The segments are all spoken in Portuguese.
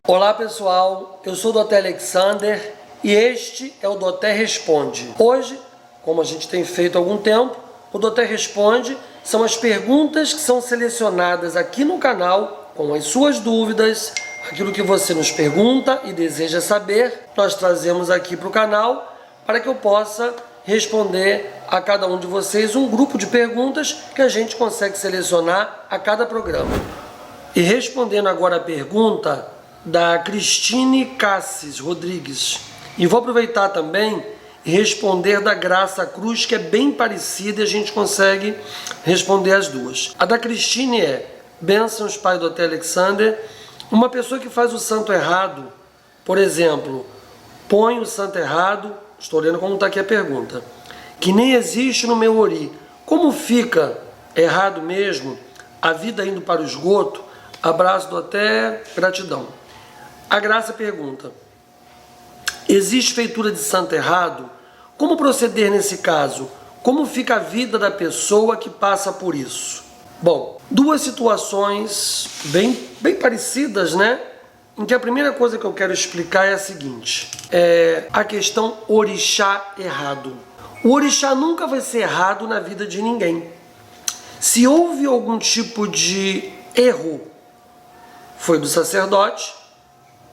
Olá pessoal, eu sou o Dr. Alexander e este é o Dr. Responde. Hoje, como a gente tem feito há algum tempo, o Dr. Responde são as perguntas que são selecionadas aqui no canal com as suas dúvidas, aquilo que você nos pergunta e deseja saber, nós trazemos aqui para o canal para que eu possa responder a cada um de vocês um grupo de perguntas que a gente consegue selecionar a cada programa. E respondendo agora a pergunta da Cristine Cassis Rodrigues, e vou aproveitar também e responder da Graça Cruz, que é bem parecida e a gente consegue responder as duas. A da Cristine é: bênçãos, pai do Dr. Alexander. Uma pessoa que faz o santo errado, por exemplo, põe o santo errado, estou lendo como está aqui a pergunta, que nem existe no meu ori, como fica errado mesmo, a vida indo para o esgoto? Abraço do até, gratidão. A Graça pergunta: existe feitura de santo errado? Como proceder nesse caso? Como fica a vida da pessoa que passa por isso? Bom, duas situações bem parecidas, né? Em que a primeira coisa que eu quero explicar é a seguinte: é a questão orixá errado. O orixá nunca vai ser errado na vida de ninguém. Se houve algum tipo de erro, foi do sacerdote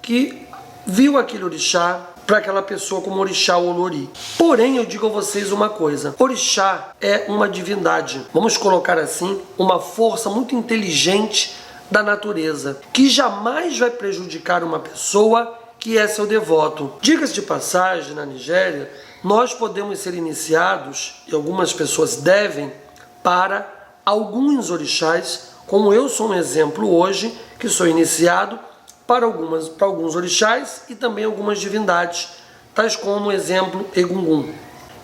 que viu aquele orixá para aquela pessoa como orixá ou olori. Porém, eu digo a vocês uma coisa: orixá é uma divindade, vamos colocar assim, uma força muito inteligente da natureza, que jamais vai prejudicar uma pessoa que é seu devoto. Diga-se de passagem, na Nigéria, nós podemos ser iniciados, e algumas pessoas devem, para alguns orixás, como eu sou um exemplo hoje, que sou iniciado para alguns orixás e também algumas divindades, tais como, exemplo, Egungun.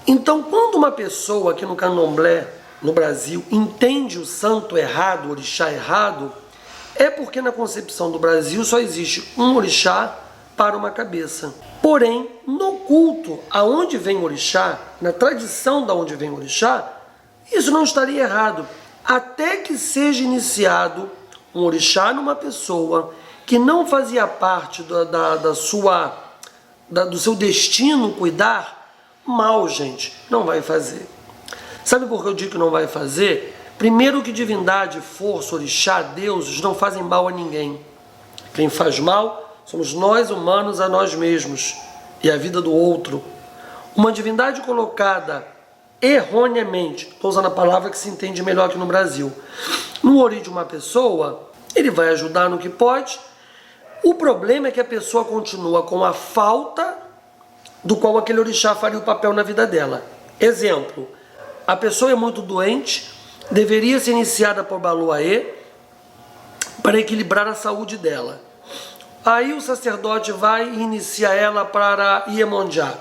Então, quando uma pessoa aqui no Candomblé, no Brasil, entende o santo errado, o orixá errado, é porque na concepção do Brasil só existe um orixá para uma cabeça. Porém, no culto aonde vem o orixá, na tradição da onde vem o orixá, isso não estaria errado, até que seja iniciado um orixá numa pessoa que não fazia parte do seu destino cuidar. Mal, gente, não vai fazer. Sabe por que eu digo que não vai fazer? Primeiro, que divindade, força, orixá, deuses não fazem mal a ninguém. Quem faz mal somos nós humanos a nós mesmos e a vida do outro. Uma divindade colocada erroneamente, estou usando a palavra que se entende melhor aqui no Brasil, no ori de uma pessoa, ele vai ajudar no que pode. O problema é que a pessoa continua com a falta do qual aquele orixá faria o papel na vida dela. Exemplo: a pessoa é muito doente, deveria ser iniciada por Baluaê para equilibrar a saúde dela. Aí o sacerdote vai e inicia ela para Iemonjá.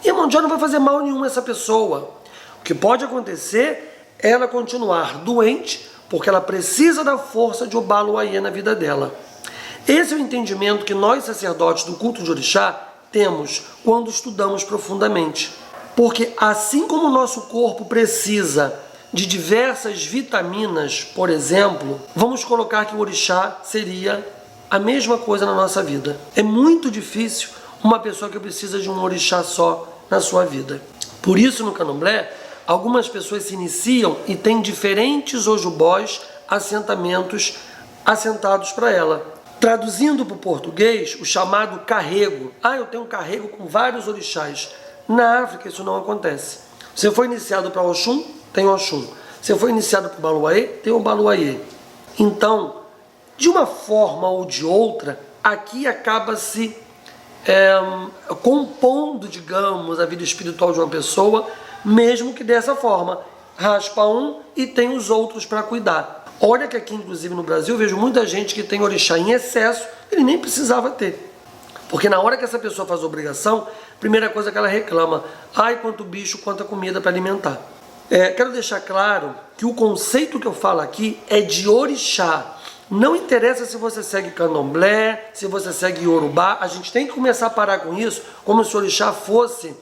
Iemonjá não vai fazer mal nenhum a essa pessoa. O que pode acontecer é ela continuar doente, porque ela precisa da força de Obaluaê na vida dela. Esse é o entendimento que nós, sacerdotes do culto de orixá, temos quando estudamos profundamente. Porque assim como o nosso corpo precisa de diversas vitaminas, por exemplo, vamos colocar que o orixá seria a mesma coisa na nossa vida. É muito difícil uma pessoa que precisa de um orixá só na sua vida. Por isso, no Candomblé, algumas pessoas se iniciam e têm diferentes ojubós, assentados para ela. Traduzindo para o português, o chamado carrego. Eu tenho um carrego com vários orixás. Na África isso não acontece. Você foi iniciado para Oxum, tem Oxum. Você foi iniciado para o Baluaê, tem o Baluaê. Então, de uma forma ou de outra, aqui acaba se compondo, digamos, a vida espiritual de uma pessoa, mesmo que dessa forma. Raspa um e tem os outros para cuidar. Olha que aqui, inclusive no Brasil, eu vejo muita gente que tem orixá em excesso, ele nem precisava ter. Porque na hora que essa pessoa faz a obrigação, a primeira coisa que ela reclama: ai, quanto bicho, quanta comida para alimentar. Quero deixar claro que o conceito que eu falo aqui é de orixá. Não interessa se você segue candomblé, se você segue iorubá, a gente tem que começar a parar com isso, como se o orixá fosse,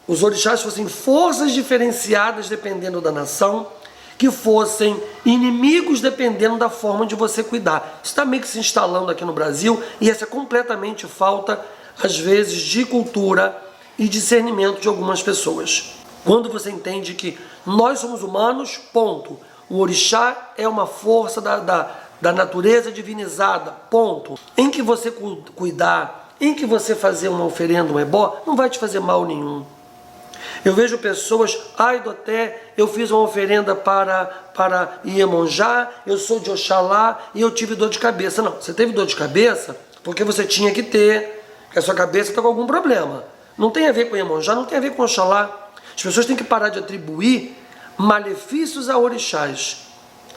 os orixás fossem forças diferenciadas dependendo da nação, que fossem inimigos dependendo da forma de você cuidar. Isso está meio que se instalando aqui no Brasil e essa é completamente falta, às vezes, de cultura e discernimento de algumas pessoas. Quando você entende que nós somos humanos, ponto. O orixá é uma força da natureza divinizada, ponto. Em que você cuidar, em que você fazer uma oferenda, um ebó, não vai te fazer mal nenhum. Eu vejo pessoas, Doté, eu fiz uma oferenda para Iemonjá, eu sou de Oxalá e eu tive dor de cabeça. Não, você teve dor de cabeça porque você tinha que ter, porque a sua cabeça está com algum problema. Não tem a ver com Iemonjá, não tem a ver com Oxalá. As pessoas têm que parar de atribuir malefícios a orixás.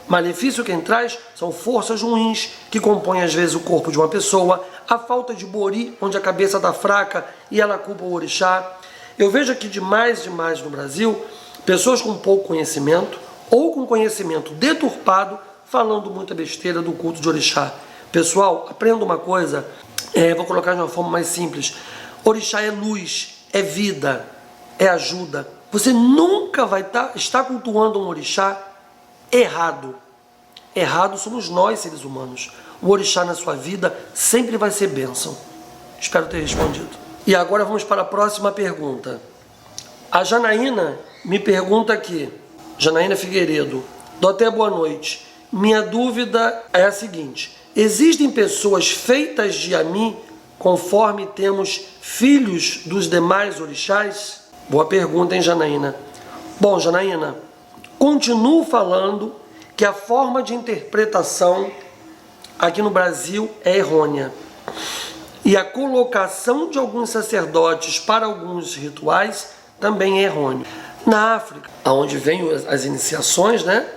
Malefício quem traz são forças ruins que compõem às vezes o corpo de uma pessoa, a falta de bori, onde a cabeça está fraca e ela culpa o orixá. Eu vejo aqui demais no Brasil, pessoas com pouco conhecimento ou com conhecimento deturpado, falando muita besteira do culto de orixá. Pessoal, aprenda uma coisa, vou colocar de uma forma mais simples. Orixá é luz, é vida, é ajuda. Você nunca vai estar cultuando um orixá errado. Errado somos nós, seres humanos. O orixá na sua vida sempre vai ser bênção. Espero ter respondido. E agora vamos para a próxima pergunta. A Janaína me pergunta aqui, Janaína Figueiredo, Doté, boa noite. Minha dúvida é a seguinte: existem pessoas feitas de Yami conforme temos filhos dos demais orixás? Boa pergunta, hein, Janaína? Bom, Janaína, continuo falando que a forma de interpretação aqui no Brasil é errônea. E a colocação de alguns sacerdotes para alguns rituais também é errônea. Na África, onde vêm as iniciações, né?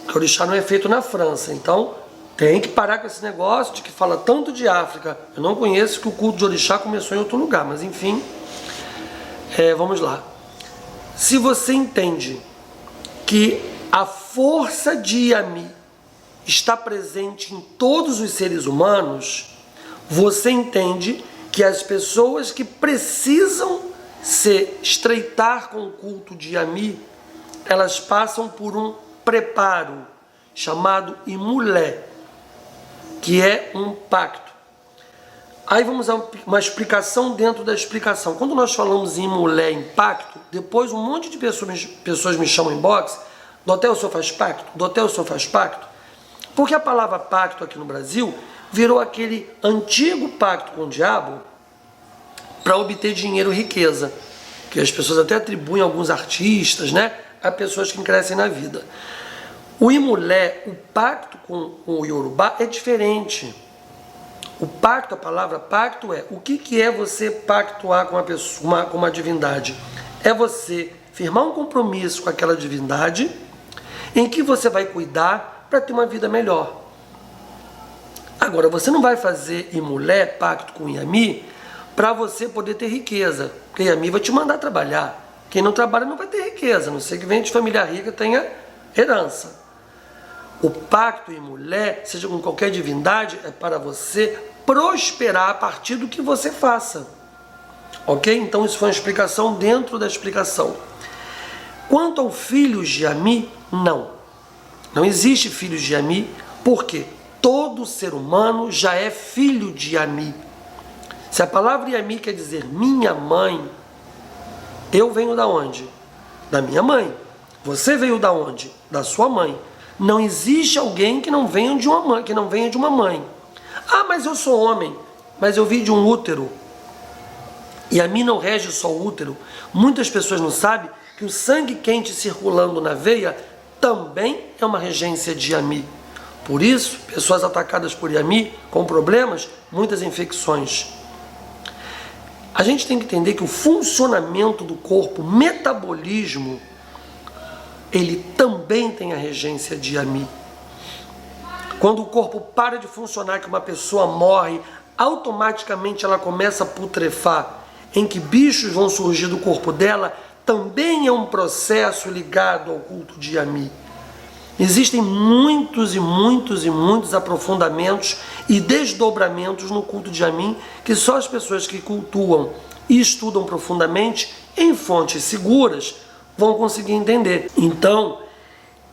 O orixá não é feito na França, então tem que parar com esse negócio de que fala tanto de África. Eu não conheço que o culto de orixá começou em outro lugar, mas enfim, vamos lá. Se você entende que a força de Yami está presente em todos os seres humanos, você entende que as pessoas que precisam se estreitar com o culto de Yami, elas passam por um preparo chamado Imulé, que é um pacto. Aí vamos a uma explicação dentro da explicação. Quando nós falamos em Imulé, em pacto, depois um monte de pessoas me chamam em box, Doté, o senhor faz pacto? Doté, o senhor faz pacto? Porque a palavra pacto aqui no Brasil virou aquele antigo pacto com o diabo para obter dinheiro e riqueza, que as pessoas até atribuem a alguns artistas, né, a pessoas que crescem na vida. O Imulé, o pacto com o Yorubá é diferente. O pacto, a palavra pacto é, o que é você pactuar com uma pessoa, com uma divindade? É você firmar um compromisso com aquela divindade em que você vai cuidar para ter uma vida melhor. Agora, você não vai fazer Imulé, pacto com Yami, para você poder ter riqueza, porque Yami vai te mandar trabalhar. Quem não trabalha não vai ter riqueza, a não ser que venha de família rica e tenha herança. O pacto Imulé, seja com qualquer divindade, é para você prosperar a partir do que você faça. Ok? Então isso foi uma explicação dentro da explicação. Quanto ao filhos de Yami, não. Não existe filhos de Yami, por quê? Todo ser humano já é filho de Yami. Se a palavra Yami quer dizer minha mãe, eu venho da onde? Da minha mãe. Você veio da onde? Da sua mãe. Não existe alguém que não venha de uma mãe, Ah, mas eu sou homem, mas eu vim de um útero. Yami não rege só o útero. Muitas pessoas não sabem que o sangue quente circulando na veia também é uma regência de Yami. Por isso, pessoas atacadas por Yami, com problemas, muitas infecções. A gente tem que entender que o funcionamento do corpo, metabolismo, ele também tem a regência de Yami. Quando o corpo para de funcionar, que uma pessoa morre, automaticamente ela começa a putrefar, em que bichos vão surgir do corpo dela, também é um processo ligado ao culto de Yami. Existem muitos aprofundamentos e desdobramentos no culto de Yami que só as pessoas que cultuam e estudam profundamente em fontes seguras vão conseguir entender. Então,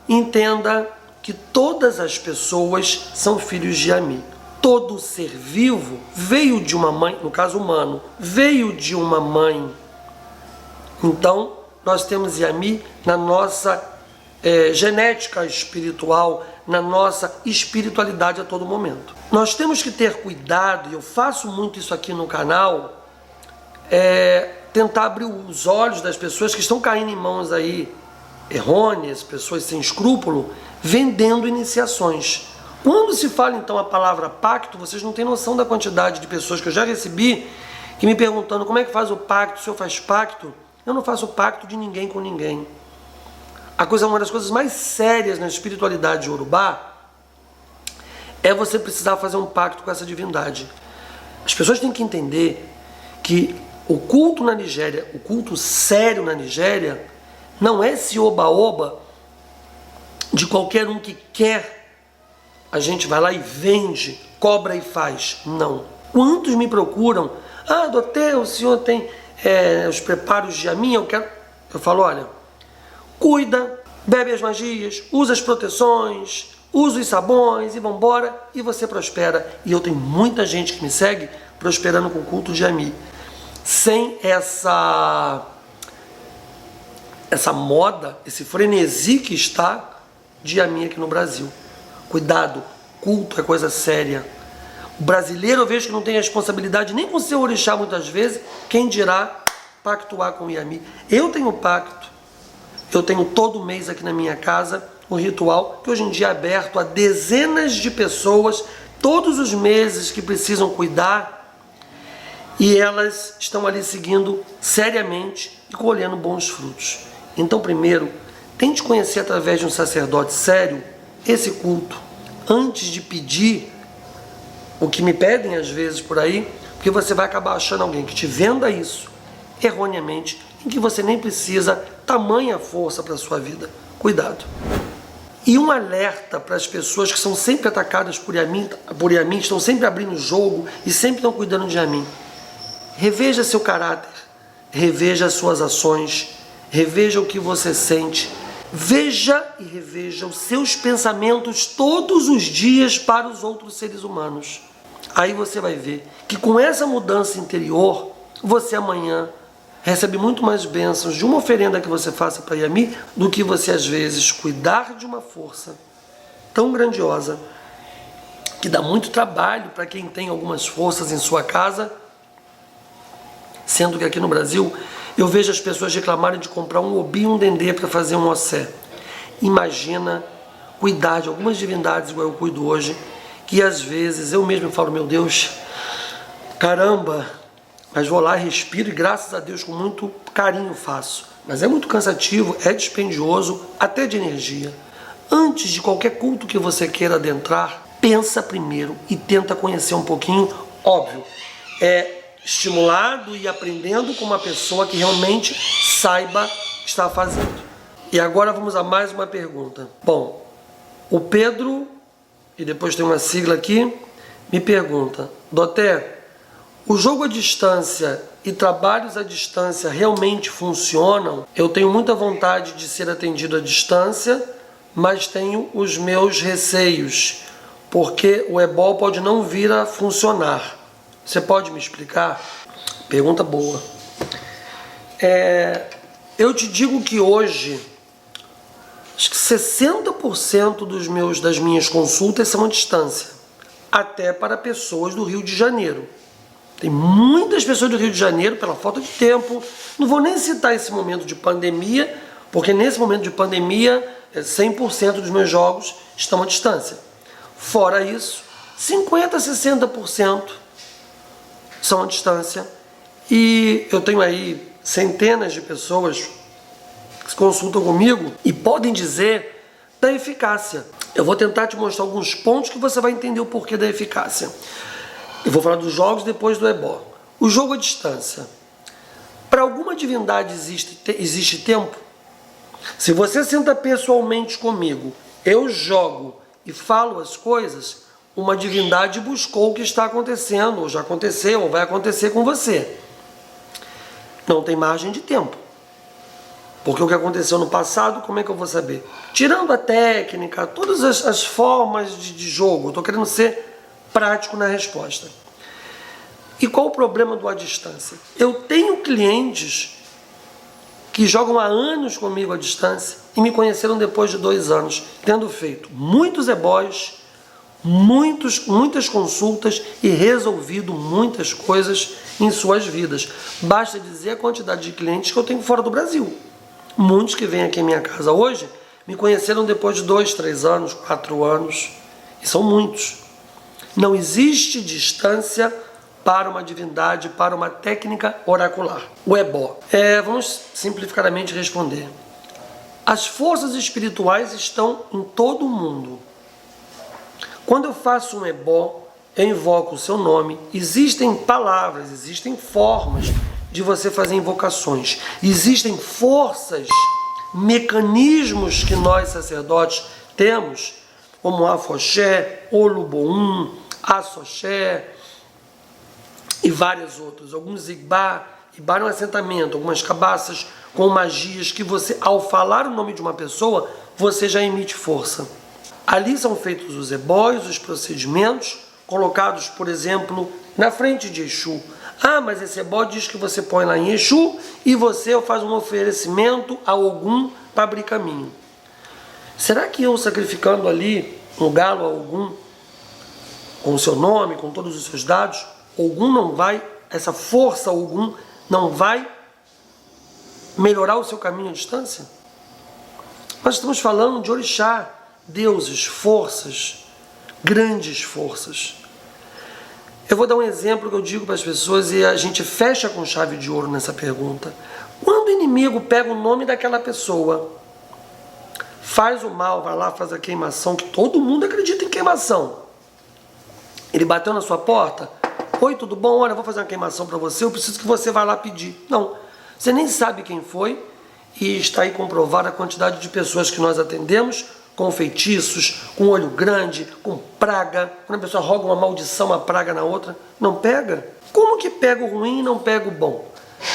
entenda que todas as pessoas são filhos de Yami. Todo ser vivo veio de uma mãe, no caso humano, veio de uma mãe. Então, nós temos Yami na nossa genética espiritual, na nossa espiritualidade a todo momento. Nós temos que ter cuidado, e eu faço muito isso aqui no canal, tentar abrir os olhos das pessoas que estão caindo em mãos aí errôneas, pessoas sem escrúpulo, vendendo iniciações. Quando se fala então a palavra pacto, vocês não têm noção da quantidade de pessoas que eu já recebi que me perguntando como é que faz o pacto, o senhor faz pacto? Eu não faço pacto de ninguém com ninguém. Uma das coisas mais sérias na espiritualidade iorubá é você precisar fazer um pacto com essa divindade. As pessoas têm que entender que o culto na Nigéria, o culto sério na Nigéria, não é esse oba-oba de qualquer um que quer. A gente vai lá e vende, cobra e faz. Não. Quantos me procuram? Ah, doutor, o senhor tem os preparos de Yami, eu quero... Eu falo, olha, cuida, bebe as magias, usa as proteções, usa os sabões e vambora, e você prospera. E eu tenho muita gente que me segue prosperando com o culto de Yami. Sem essa moda, esse frenesi que está de Yami aqui no Brasil. Cuidado, culto é coisa séria. O brasileiro eu vejo que não tem responsabilidade nem com o seu orixá muitas vezes, quem dirá pactuar com o Yami. Eu tenho pacto, eu tenho todo mês aqui na minha casa um ritual que hoje em dia é aberto a dezenas de pessoas, todos os meses que precisam cuidar, e elas estão ali seguindo seriamente e colhendo bons frutos. Então, primeiro, tente conhecer através de um sacerdote sério esse culto, antes de pedir o que me pedem às vezes por aí, porque você vai acabar achando alguém que te venda isso erroneamente, em que você nem precisa, tamanha força para a sua vida. Cuidado. E um alerta para as pessoas que são sempre atacadas por Yami, estão sempre abrindo o jogo e sempre estão cuidando de Yami. Reveja seu caráter, reveja as suas ações, reveja o que você sente, veja e reveja os seus pensamentos todos os dias para os outros seres humanos. Aí você vai ver que com essa mudança interior, você amanhã recebe muito mais bênçãos de uma oferenda que você faça para Yami do que você às vezes cuidar de uma força tão grandiosa que dá muito trabalho para quem tem algumas forças em sua casa, sendo que aqui no Brasil eu vejo as pessoas reclamarem de comprar um obi e um dendê para fazer um ossé. Imagina cuidar de algumas divindades igual eu cuido hoje, que às vezes eu mesmo falo, meu Deus, caramba, mas vou lá, respiro e graças a Deus com muito carinho faço. Mas é muito cansativo, é dispendioso, até de energia. Antes de qualquer culto que você queira adentrar, pensa primeiro e tenta conhecer um pouquinho, óbvio, estimulado e aprendendo com uma pessoa que realmente saiba o que está fazendo. E agora vamos a mais uma pergunta. Bom, o Pedro, e depois tem uma sigla aqui, me pergunta, Doté, o jogo à distância e trabalhos à distância realmente funcionam? Eu tenho muita vontade de ser atendido à distância, mas tenho os meus receios, porque o ebol pode não vir a funcionar. Você pode me explicar? Pergunta boa. Eu te digo que hoje, acho que 60% das minhas consultas são à distância, até para pessoas do Rio de Janeiro. Tem muitas pessoas do Rio de Janeiro, pela falta de tempo. Não vou nem citar esse momento de pandemia, porque nesse momento de pandemia, 100% dos meus jogos estão à distância. Fora isso, 50% a 60% são à distância. E eu tenho aí centenas de pessoas que se consultam comigo e podem dizer da eficácia. Eu vou tentar te mostrar alguns pontos que você vai entender o porquê da eficácia. Eu vou falar dos jogos depois do ebó. O jogo à distância. Para alguma divindade existe tempo? Se você senta pessoalmente comigo, eu jogo e falo as coisas, uma divindade buscou o que está acontecendo, ou já aconteceu, ou vai acontecer com você. Não tem margem de tempo. Porque o que aconteceu no passado, como é que eu vou saber? Tirando a técnica, todas as formas de jogo, estou querendo ser prático na resposta. E qual o problema do à distância? Eu tenho clientes que jogam há anos comigo à distância e me conheceram depois de 2 anos, tendo feito muitos ebós, muitas consultas e resolvido muitas coisas em suas vidas. Basta dizer a quantidade de clientes que eu tenho fora do Brasil. Muitos que vêm aqui em minha casa hoje me conheceram depois de 2, 3 anos, 4 anos. E são muitos. Não existe distância para uma divindade, para uma técnica oracular. O ebó. Vamos simplificadamente responder. As forças espirituais estão em todo o mundo. Quando eu faço um ebó, eu invoco o seu nome. Existem palavras, existem formas de você fazer invocações. Existem forças, mecanismos que nós sacerdotes temos, como Afoxé, Oluboum, Assoxé e vários outros. Alguns Igbá é um assentamento, algumas cabaças com magias que você, ao falar o nome de uma pessoa, você já emite força. Ali são feitos os ebós, os procedimentos, colocados, por exemplo, na frente de Exu. Ah, mas esse ebó diz que você põe lá em Exu e você faz um oferecimento a Ogum para abrir caminho. Será que eu sacrificando ali um galo a Ogum, com o seu nome, com todos os seus dados, Ogum não vai, essa força Ogum não vai melhorar o seu caminho à distância? Nós estamos falando de orixá, deuses, forças, grandes forças. Eu vou dar um exemplo que eu digo para as pessoas e a gente fecha com chave de ouro nessa pergunta. Quando o inimigo pega o nome daquela pessoa, faz o mal, vai lá, faz a queimação, que todo mundo acredita em queimação. Ele bateu na sua porta, oi, tudo bom? Olha, eu vou fazer uma queimação para você, eu preciso que você vá lá pedir. Não, você nem sabe quem foi e está aí comprovada a quantidade de pessoas que nós atendemos com feitiços, com olho grande, com praga. Quando a pessoa roga uma maldição, uma praga na outra, não pega? Como que pega o ruim e não pega o bom?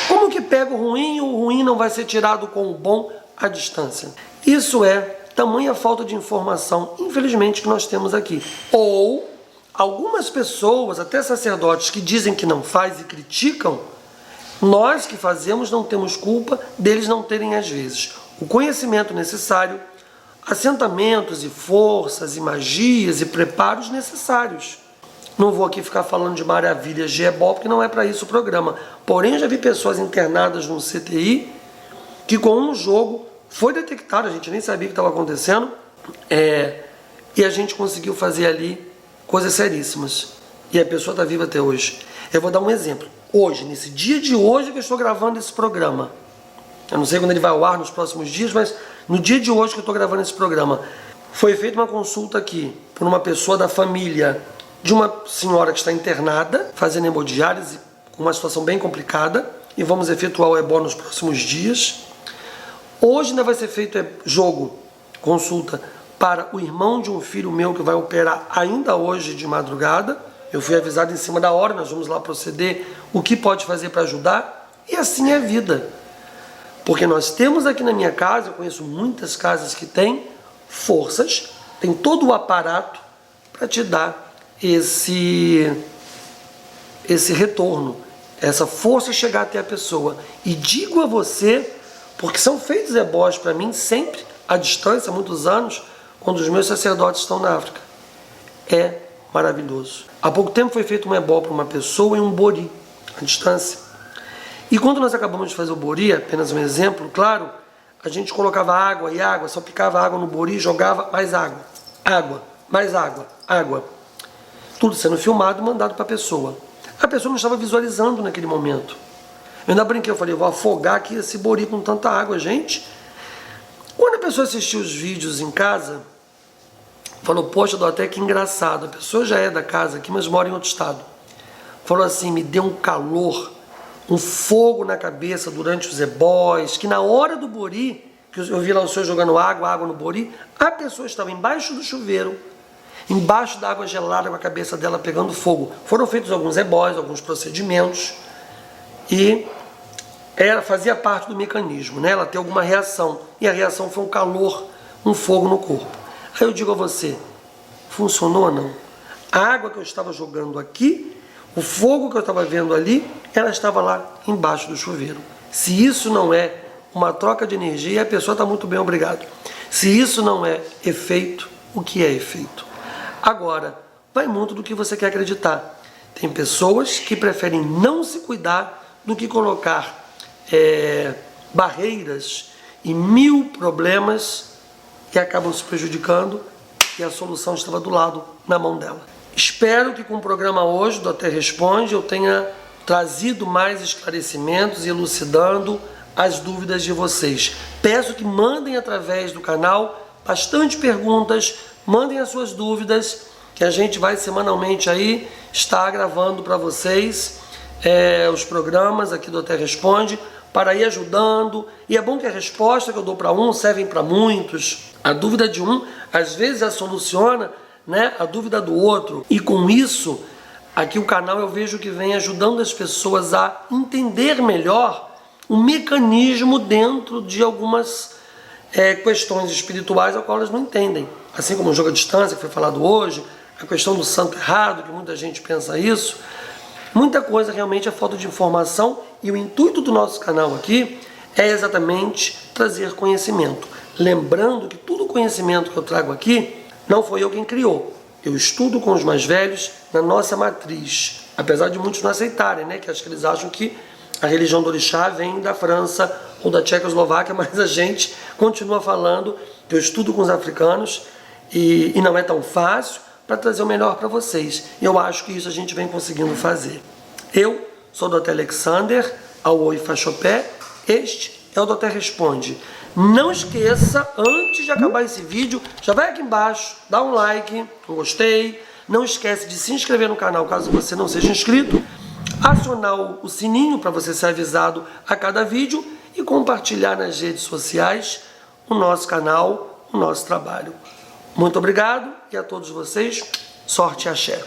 Como que pega o ruim e o ruim não vai ser tirado com o bom à distância? Isso é tamanha falta de informação, infelizmente, que nós temos aqui. Ou algumas pessoas, até sacerdotes, que dizem que não faz e criticam, nós que fazemos não temos culpa deles não terem, às vezes, o conhecimento necessário, assentamentos e forças e magias e preparos necessários. Não vou aqui ficar falando de maravilhas de ebó, porque não é para isso o programa. Porém, já vi pessoas internadas num CTI que com um jogo foi detectado, a gente nem sabia o que estava acontecendo, e a gente conseguiu fazer ali coisas seríssimas. E a pessoa está viva até hoje. Eu vou dar um exemplo. Hoje, nesse dia de hoje que eu estou gravando esse programa, eu não sei quando ele vai ao ar nos próximos dias, mas no dia de hoje que eu estou gravando esse programa, foi feita uma consulta aqui por uma pessoa da família de uma senhora que está internada, fazendo hemodiálise, com uma situação bem complicada, e vamos efetuar o ebó nos próximos dias. Hoje ainda vai ser feito jogo, consulta, para o irmão de um filho meu que vai operar ainda hoje de madrugada. Eu fui avisado em cima da hora, nós vamos lá proceder, o que pode fazer para ajudar, e assim é a vida. Porque nós temos aqui na minha casa, eu conheço muitas casas que têm forças, tem todo o aparato para te dar esse retorno, essa força chegar até a pessoa. E digo a você, porque são feitos ebós para mim sempre, à distância, há muitos anos, quando os meus sacerdotes estão na África. É maravilhoso. Há pouco tempo foi feito um ebó para uma pessoa em um bori, à distância. E quando nós acabamos de fazer o bori, apenas um exemplo, claro, a gente colocava água e água, só picava água no bori, jogava mais água, água, mais água, água. Tudo sendo filmado e mandado para a pessoa. A pessoa não estava visualizando naquele momento. Eu ainda brinquei, eu falei, vou afogar aqui esse bori com tanta água, gente. Quando a pessoa assistiu os vídeos em casa, falou, poxa, até que engraçado, a pessoa já é da casa aqui, mas mora em outro estado. Falou assim, me deu um calor, um fogo na cabeça durante os ebós, que na hora do bori, que eu vi lá o senhor jogando água no bori, a pessoa estava embaixo do chuveiro, embaixo da água gelada com a cabeça dela pegando fogo. Foram feitos alguns ebós, alguns procedimentos, e ela fazia parte do mecanismo, né? Ela tem alguma reação, e a reação foi um calor, um fogo no corpo. Aí eu digo a você, funcionou ou não? A água que eu estava jogando aqui, o fogo que eu estava vendo ali, ela estava lá embaixo do chuveiro. Se isso não é uma troca de energia, a pessoa está muito bem, obrigado. Se isso não é efeito, o que é efeito? Agora, vai muito do que você quer acreditar. Tem pessoas que preferem não se cuidar do que colocar barreiras e 1000 problemas e acabam se prejudicando, e a solução estava do lado, na mão dela. Espero que com o programa hoje do Até Responde eu tenha trazido mais esclarecimentos e elucidando as dúvidas de vocês. Peço que mandem através do canal bastante perguntas, mandem as suas dúvidas, que a gente vai semanalmente aí estar gravando para vocês os programas aqui do Até Responde, para ir ajudando. E é bom que a resposta que eu dou para um serve para muitos. A dúvida de um, às vezes, a soluciona, né, a dúvida do outro. E com isso, aqui o canal eu vejo que vem ajudando as pessoas a entender melhor o mecanismo dentro de algumas questões espirituais, ao qual elas não entendem. Assim como o jogo à distância, que foi falado hoje, a questão do santo errado, que muita gente pensa isso. Muita coisa realmente é falta de informação, e o intuito do nosso canal aqui é exatamente trazer conhecimento. Lembrando que todo o conhecimento que eu trago aqui não foi eu quem criou. Eu estudo com os mais velhos na nossa matriz. Apesar de muitos não aceitarem, né? Que acho que eles acham que a religião do orixá vem da França ou da Tchecoslováquia, mas a gente continua falando que eu estudo com os africanos e não é tão fácil para trazer o melhor para vocês. E eu acho que isso a gente vem conseguindo fazer. Eu sou o Dr. Alexander, Aoi Fachopé. Este é o Dr. Responde. Não esqueça, antes de acabar esse vídeo, já vai aqui embaixo, dá um like, um gostei. Não esquece de se inscrever no canal caso você não seja inscrito, acionar o sininho para você ser avisado a cada vídeo e compartilhar nas redes sociais o nosso canal, o nosso trabalho. Muito obrigado e a todos vocês, sorte e axé.